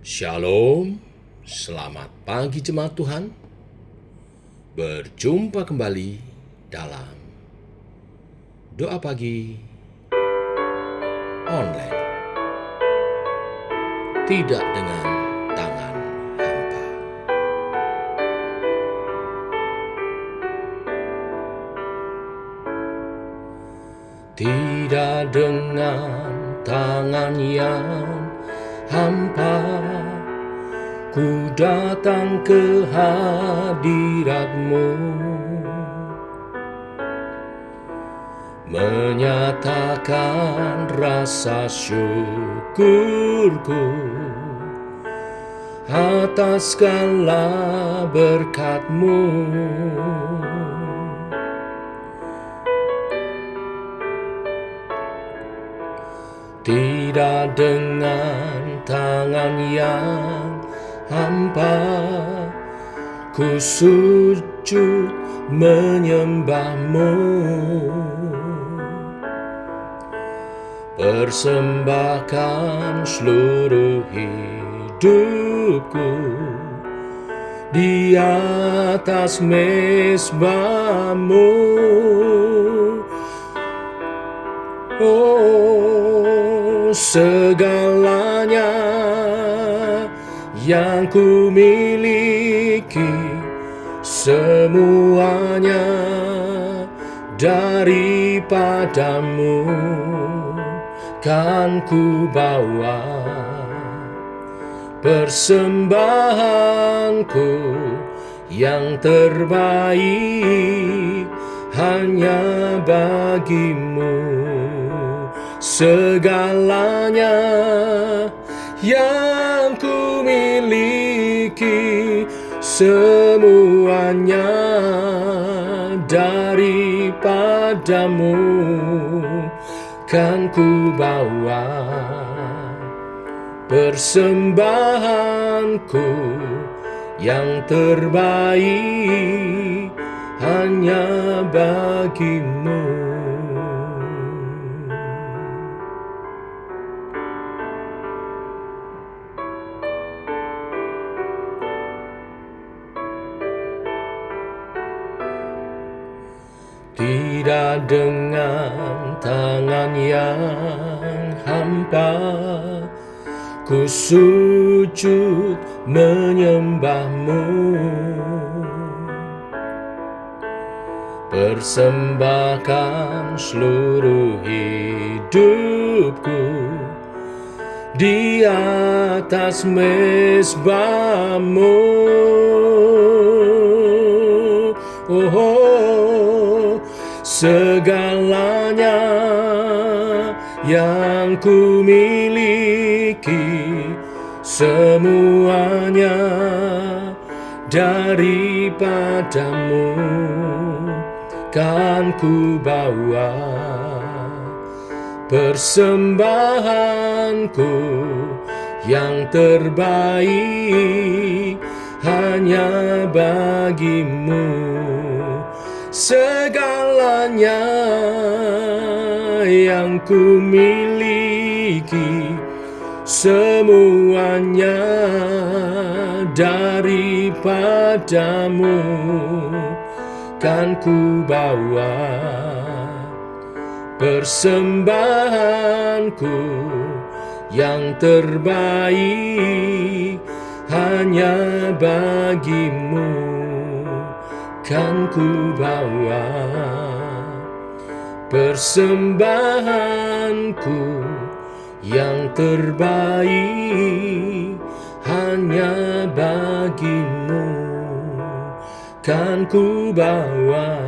Shalom, selamat pagi jemaat Tuhan. Berjumpa kembali dalam doa pagi online. Tidak dengan tangan hampa. Tidak dengan tangan yang hampa, ku datang ke hadirat-Mu, menyatakan rasa syukurku atas segala berkat-Mu. Tidak dengan tangan yang hampa, ku sujud menyembah-Mu, persembahkan seluruh hidupku di atas mezbah-Mu. Oh, segalanya yang ku miliki, semuanya daripada-Mu kan ku bawa. Persembahanku yang terbaik hanya bagi-Mu. Segalanya yang ku miliki, semuanya daripada-Mu kan ku bawa. Persembahanku yang terbaik hanya bagi-Mu. Tidak dengan tangan yang hampa, ku sujud menyembah-Mu, persembahkan seluruh hidupku di atas mezbah-Mu. Oh, segalanya yang ku miliki, semuanya daripada-Mu kan ku bawa. Persembahanku yang terbaik hanya bagi-Mu. Segalanya yang ku miliki, semuanya daripada-Mu kan ku bawa. Persembahanku yang terbaik hanya bagi-Mu kan ku bawa. Persembahanku yang terbaik hanya bagi-Mu kan ku bawa.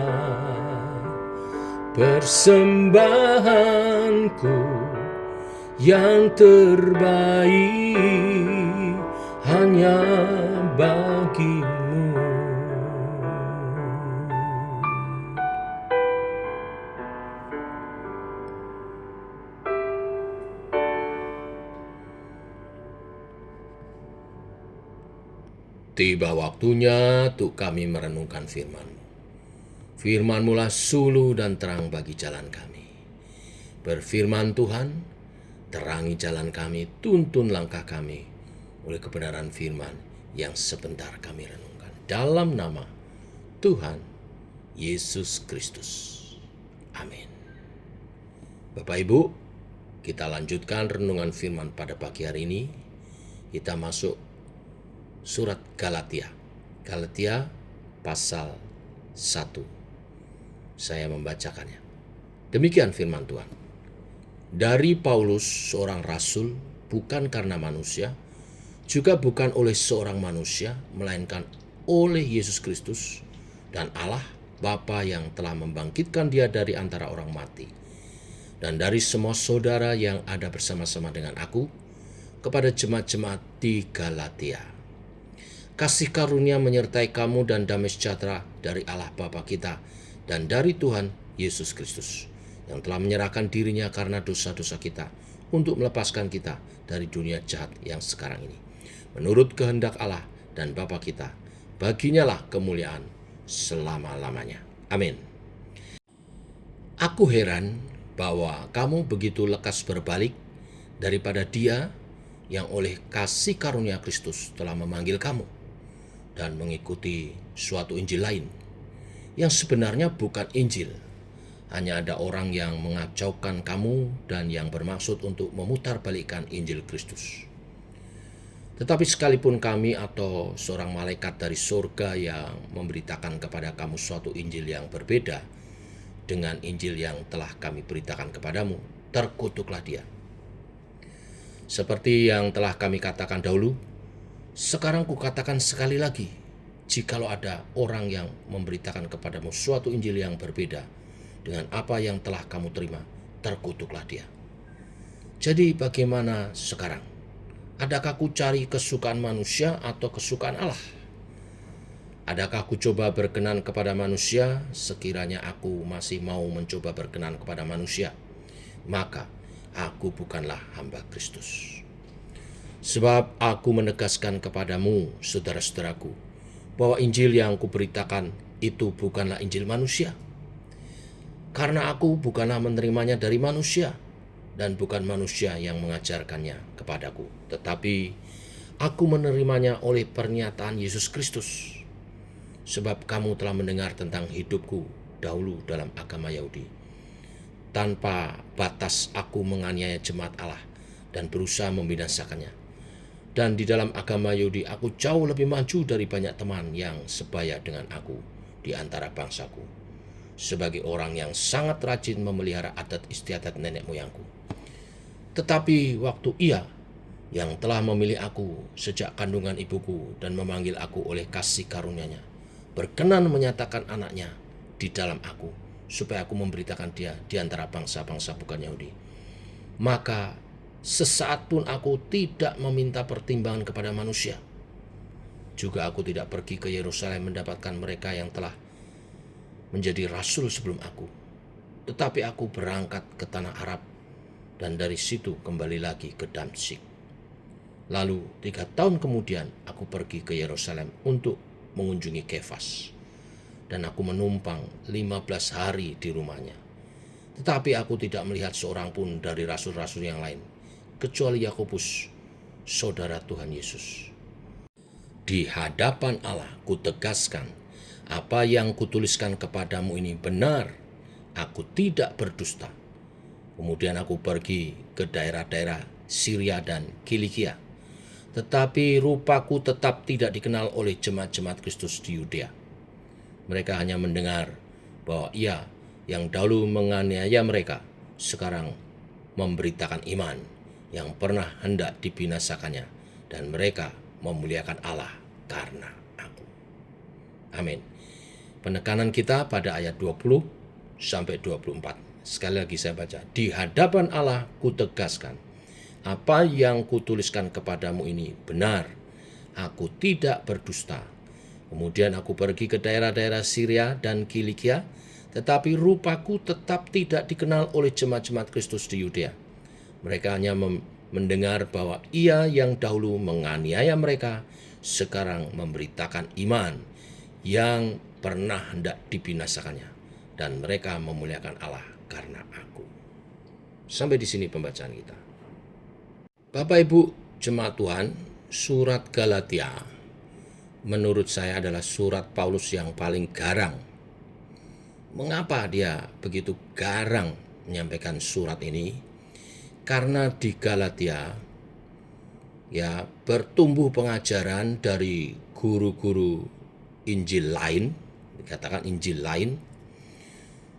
Persembahanku yang terbaik hanya bagi-Mu. Tiba waktunya untuk kami merenungkan firman-Mu. Firman-Mu lah suluh dan terang bagi jalan kami. Berfirman Tuhan, terangi jalan kami, tuntun langkah kami, oleh kebenaran firman yang sebentar kami renungkan. Dalam nama Tuhan Yesus Kristus. Amin. Bapak Ibu, kita lanjutkan renungan firman pada pagi hari ini. Kita masuk surat Galatia. Galatia pasal 1. Saya membacakannya. Demikian firman Tuhan. Dari Paulus, seorang rasul, bukan karena manusia, juga bukan oleh seorang manusia, melainkan oleh Yesus Kristus dan Allah Bapa yang telah membangkitkan Dia dari antara orang mati, dan dari semua saudara yang ada bersama-sama dengan aku, kepada jemaat-jemaat di Galatia. Kasih karunia menyertai kamu dan damai sejahtera dari Allah Bapa kita dan dari Tuhan Yesus Kristus, yang telah menyerahkan dirinya karena dosa-dosa kita untuk melepaskan kita dari dunia jahat yang sekarang ini. Menurut kehendak Allah dan Bapa kita, baginya lah kemuliaan selama-lamanya. Amin. Aku heran bahwa kamu begitu lekas berbalik daripada Dia yang oleh kasih karunia Kristus telah memanggil kamu dan mengikuti suatu Injil lain yang sebenarnya bukan Injil. Hanya ada orang yang mengacaukan kamu dan yang bermaksud untuk memutarbalikkan Injil Kristus. Tetapi sekalipun kami atau seorang malaikat dari surga yang memberitakan kepada kamu suatu Injil yang berbeda dengan Injil yang telah kami beritakan kepadamu, terkutuklah dia. Seperti yang telah kami katakan dahulu, sekarang kukatakan sekali lagi, jikalau ada orang yang memberitakan kepadamu suatu Injil yang berbeda dengan apa yang telah kamu terima, terkutuklah dia. Jadi bagaimana sekarang? Adakah ku cari kesukaan manusia atau kesukaan Allah? Adakah ku coba berkenan kepada manusia? Sekiranya aku masih mau mencoba berkenan kepada manusia, maka aku bukanlah hamba Kristus. Sebab aku menegaskan kepadamu, saudara-saudaraku, bahwa Injil yang kuberitakan itu bukanlah Injil manusia. Karena aku bukanlah menerimanya dari manusia, dan bukan manusia yang mengajarkannya kepadaku, tetapi aku menerimanya oleh pernyataan Yesus Kristus. Sebab kamu telah mendengar tentang hidupku dahulu dalam agama Yahudi. Tanpa batas aku menganiaya jemaat Allah dan berusaha membinasakannya. Dan di dalam agama Yahudi aku jauh lebih maju dari banyak teman yang sebaya dengan aku di antara bangsaku, sebagai orang yang sangat rajin memelihara adat istiadat nenek moyangku. Tetapi waktu Ia yang telah memilih aku sejak kandungan ibuku dan memanggil aku oleh kasih karunia-Nya, berkenan menyatakan anaknya di dalam aku, supaya aku memberitakan Dia di antara bangsa-bangsa bukan Yahudi. Maka sesaat pun aku tidak meminta pertimbangan kepada manusia. Juga aku tidak pergi ke Yerusalem mendapatkan mereka yang telah menjadi rasul sebelum aku. Tetapi aku berangkat ke tanah Arab dan dari situ kembali lagi ke Damsyik. Lalu 3 tahun kemudian aku pergi ke Yerusalem untuk mengunjungi Kefas. Dan aku menumpang 15 hari di rumahnya. Tetapi aku tidak melihat seorang pun dari rasul-rasul yang lain, kecuali Yakobus, saudara Tuhan Yesus. Di hadapan Allah kutegaskan, apa yang kutuliskan kepadamu ini benar, aku tidak berdusta. Kemudian aku pergi ke daerah-daerah Syria dan Kilikia, tetapi rupaku tetap tidak dikenal oleh jemaat-jemaat Kristus di Yudea. Mereka hanya mendengar bahwa Ia yang dahulu menganiaya mereka, sekarang memberitakan iman yang pernah hendak dibinasakannya, dan mereka memuliakan Allah karena aku. Amin. Penekanan kita pada ayat 20 sampai 24. Sekali lagi saya baca. Di hadapan Allah kutegaskan, apa yang kutuliskan kepadamu ini benar, aku tidak berdusta. Kemudian aku pergi ke daerah-daerah Syria dan Kilikia, tetapi rupaku tetap tidak dikenal oleh jemaat-jemaat Kristus di Yudea. Mereka hanya mendengar bahwa Ia yang dahulu menganiaya mereka, sekarang memberitakan iman yang pernah hendak dibinasakannya, dan mereka memuliakan Allah karena aku. Sampai di sini pembacaan kita. Bapak Ibu jemaat Tuhan, Surat Galatia menurut saya adalah surat Paulus yang paling garang. Mengapa dia begitu garang menyampaikan surat ini? Karena di Galatia ya bertumbuh pengajaran dari guru-guru Injil lain, dikatakan Injil lain,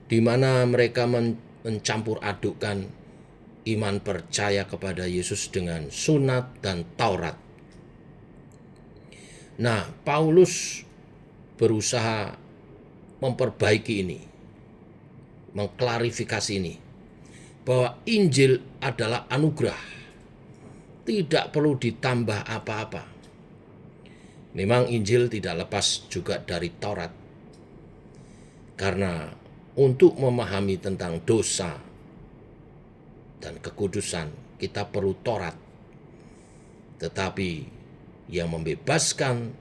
di mana mereka mencampur adukkan iman percaya kepada Yesus dengan sunat dan Taurat. Nah, Paulus berusaha memperbaiki ini, mengklarifikasi ini, bahwa Injil adalah anugerah, tidak perlu ditambah apa-apa. Memang Injil tidak lepas juga dari Taurat, karena untuk memahami tentang dosa dan kekudusan kita perlu Taurat. Tetapi yang membebaskan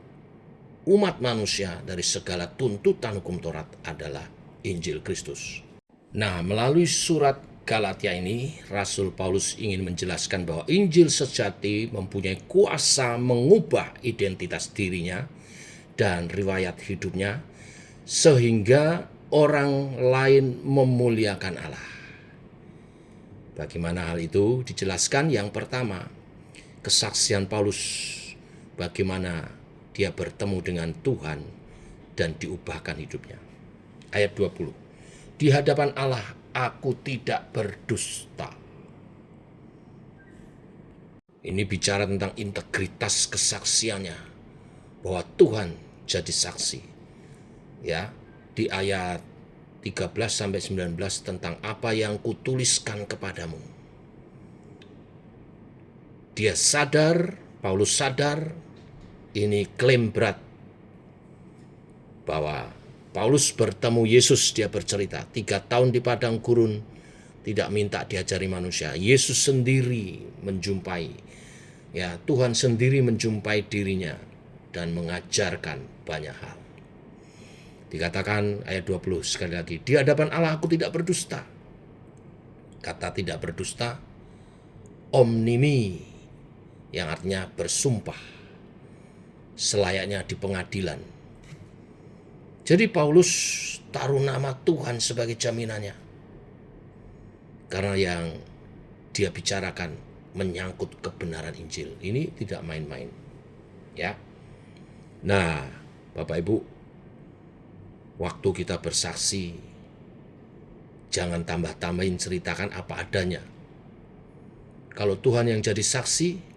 umat manusia dari segala tuntutan hukum Taurat adalah Injil Kristus. Nah, melalui surat Galatia ini, Rasul Paulus ingin menjelaskan bahwa Injil sejati mempunyai kuasa mengubah identitas dirinya dan riwayat hidupnya, sehingga orang lain memuliakan Allah. Bagaimana hal itu dijelaskan? Yang pertama, kesaksian Paulus, bagaimana dia bertemu dengan Tuhan dan diubahkan hidupnya. Ayat 20. Di hadapan Allah aku tidak berdusta. Ini bicara tentang integritas kesaksiannya, bahwa Tuhan jadi saksi. Ya, di ayat 13 sampai 19 tentang apa yang kutuliskan kepadamu. Dia sadar, Paulus sadar, ini klaim berat bahwa Paulus bertemu Yesus. Dia bercerita 3 tahun di padang gurun, tidak minta diajari manusia. Yesus sendiri menjumpai, ya Tuhan sendiri menjumpai dirinya dan mengajarkan banyak hal. Dikatakan ayat 20 sekali lagi, di hadapan Allah aku tidak berdusta. Kata tidak berdusta, omnimi, yang artinya bersumpah selayaknya di pengadilan. Jadi Paulus taruh nama Tuhan sebagai jaminannya, karena yang dia bicarakan menyangkut kebenaran Injil. Ini tidak main-main, ya. Nah, Bapak Ibu, waktu kita bersaksi, jangan tambah-tambahin, ceritakan apa adanya. Kalau Tuhan yang jadi saksi,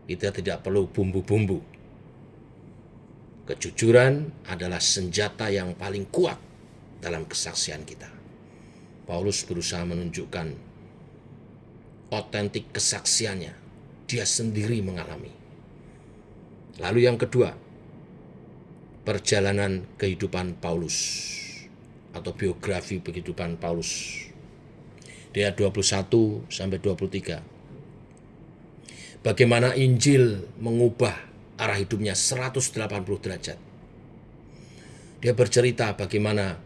kita tidak perlu bumbu-bumbu. Kejujuran adalah senjata yang paling kuat dalam kesaksian kita. Paulus berusaha menunjukkan otentik kesaksiannya. Dia sendiri mengalami. Lalu yang kedua, perjalanan kehidupan Paulus atau biografi kehidupan Paulus. Di ayat 21 sampai 23. Bagaimana Injil mengubah arah hidupnya 180 derajat. Dia bercerita bagaimana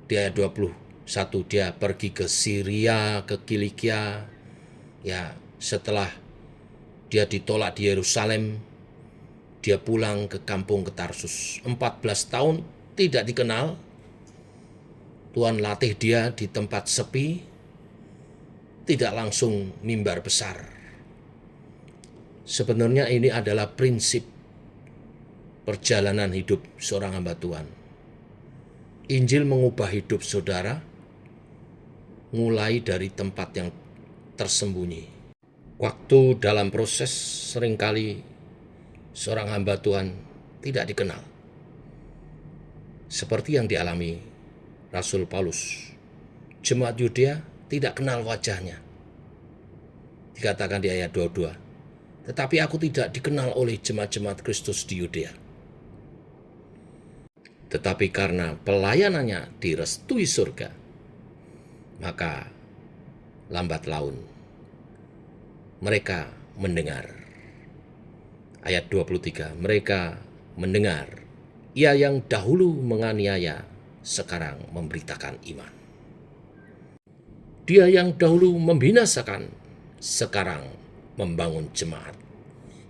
di ayat 21 dia pergi ke Syria, ke Kilikia. Ya, setelah dia ditolak di Yerusalem, dia pulang ke kampung ke Tarsus. 14 tahun tidak dikenal. Tuhan latih dia di tempat sepi, tidak langsung mimbar besar. Sebenarnya ini adalah prinsip perjalanan hidup seorang hamba Tuhan. Injil mengubah hidup saudara mulai dari tempat yang tersembunyi. Waktu dalam proses seringkali seorang hamba Tuhan tidak dikenal. Seperti yang dialami Rasul Paulus. Jemaat Yudea tidak kenal wajahnya. Dikatakan di ayat 22. Tetapi aku tidak dikenal oleh jemaat-jemaat Kristus di Yudea. Tetapi karena pelayanannya direstui surga, maka lambat laun mereka mendengar. Ayat 23, mereka mendengar, ia yang dahulu menganiaya sekarang memberitakan iman. Dia yang dahulu membinasakan sekarang membangun jemaat.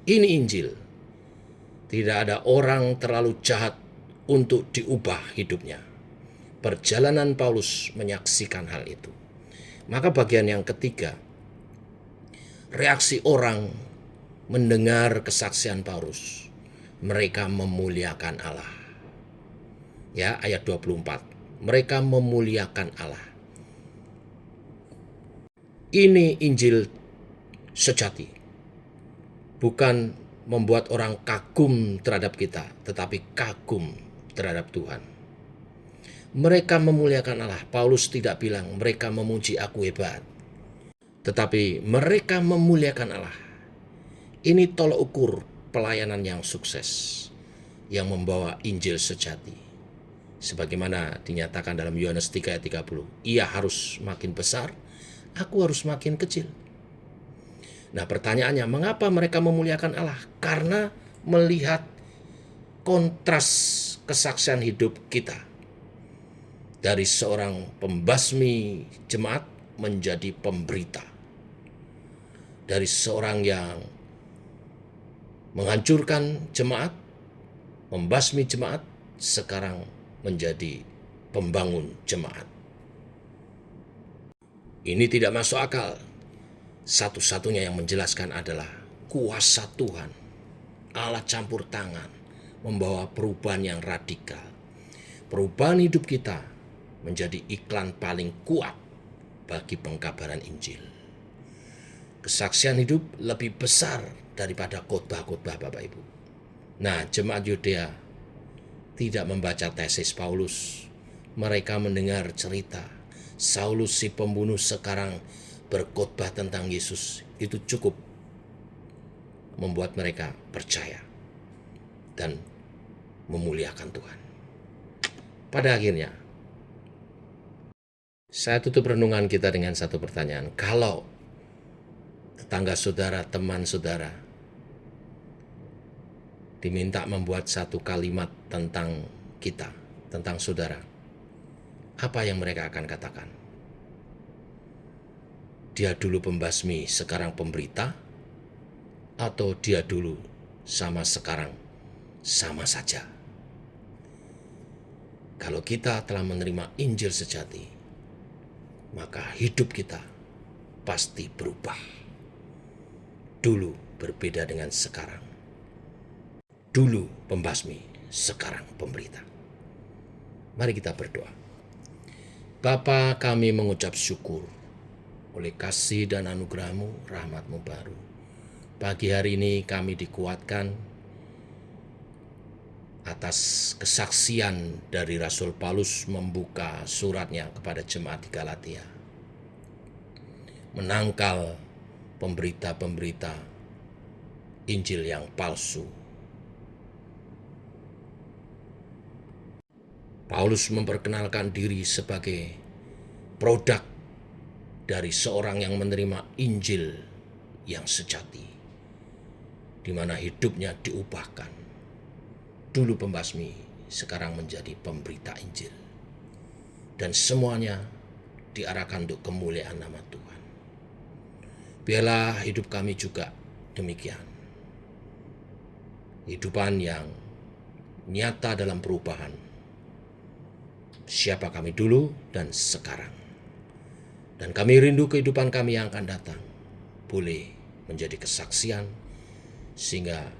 Ini Injil. Tidak ada orang terlalu jahat untuk diubah hidupnya. Perjalanan Paulus menyaksikan hal itu. Maka bagian yang ketiga, reaksi orang mendengar kesaksian Paulus. Mereka memuliakan Allah. Ya, ayat 24. Mereka memuliakan Allah. Ini Injil sejati. Bukan membuat orang kagum terhadap kita, tetapi kagum terhadap Tuhan. Mereka memuliakan Allah. Paulus tidak bilang mereka memuji aku hebat, tetapi mereka memuliakan Allah. Ini tolok ukur pelayanan yang sukses, yang membawa Injil sejati. Sebagaimana dinyatakan dalam Yohanes 3 ayat 30, ia harus makin besar, aku harus makin kecil. Nah, pertanyaannya, mengapa mereka memuliakan Allah? Karena melihat kontras kesaksian hidup kita. Dari seorang pembasmi jemaat menjadi pemberita. Dari seorang yang menghancurkan jemaat, membasmi jemaat, sekarang menjadi pembangun jemaat. Ini tidak masuk akal. Satu-satunya yang menjelaskan adalah kuasa Tuhan. Allah campur tangan, membawa perubahan yang radikal. Perubahan hidup kita menjadi iklan paling kuat bagi pengkabaran Injil. Kesaksian hidup lebih besar daripada khotbah-khotbah Bapak Ibu. Nah, jemaat Yudea tidak membaca tesis Paulus. Mereka mendengar cerita Saulus si pembunuh sekarang berkhotbah tentang Yesus. Itu cukup membuat mereka percaya dan memuliakan Tuhan. Pada akhirnya, saya tutup renungan kita dengan satu pertanyaan. Kalau tetangga saudara, teman saudara diminta membuat satu kalimat tentang kita, tentang saudara, apa yang mereka akan katakan? Dia dulu pembasmi, sekarang pemberita? Atau dia dulu sama sekarang sama saja? Kalau kita telah menerima Injil sejati, maka hidup kita pasti berubah. Dulu berbeda dengan sekarang. Dulu pembasmi, sekarang pemberita. Mari kita berdoa. Bapa, kami mengucap syukur oleh kasih dan anugerah-Mu, rahmat-Mu baru. Pagi hari ini kami dikuatkan atas kesaksian dari Rasul Paulus membuka suratnya kepada jemaat di Galatia. Menangkal pemberita-pemberita Injil yang palsu. Paulus memperkenalkan diri sebagai produk dari seorang yang menerima Injil yang sejati, di mana hidupnya diubahkan. Dulu pembasmi, sekarang menjadi pemberita Injil. Dan semuanya diarahkan untuk kemuliaan nama Tuhan. Biarlah hidup kami juga demikian. Hidupan yang nyata dalam perubahan. Siapa kami dulu dan sekarang. Dan kami rindu kehidupan kami yang akan datang boleh menjadi kesaksian sehingga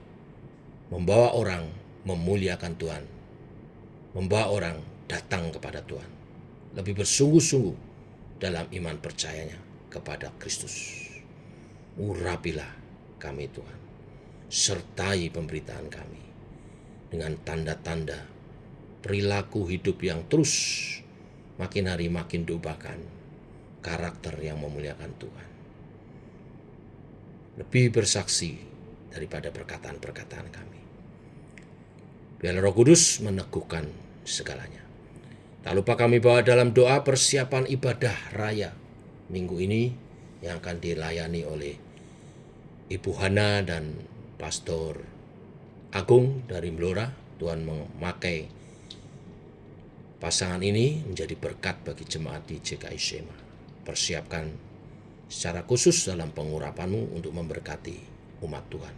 membawa orang memuliakan Tuhan, membawa orang datang kepada Tuhan, lebih bersungguh-sungguh dalam iman percayanya kepada Kristus. Urapilah kami Tuhan, sertai pemberitaan kami dengan tanda-tanda perilaku hidup yang terus makin hari makin diubahkan, karakter yang memuliakan Tuhan, lebih bersaksi daripada perkataan-perkataan kami. Biarlah Roh Kudus meneguhkan segalanya. Tak lupa kami bawa dalam doa persiapan ibadah raya minggu ini yang akan dilayani oleh Ibu Hana dan Pastor Agung dari Blora. Tuhan memakai pasangan ini menjadi berkat bagi jemaat di GKI Shema. Persiapkan secara khusus dalam pengurapan-Mu untuk memberkati umat Tuhan.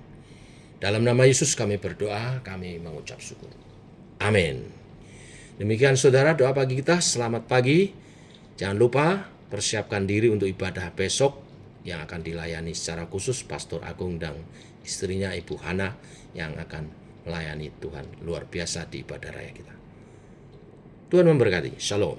Dalam nama Yesus kami berdoa, kami mengucap syukur. Amin. Demikian saudara doa pagi kita, selamat pagi. Jangan lupa persiapkan diri untuk ibadah besok yang akan dilayani secara khusus Pastor Agung dan istrinya Ibu Hana yang akan melayani Tuhan luar biasa di ibadah raya kita. Tuhan memberkati. Shalom.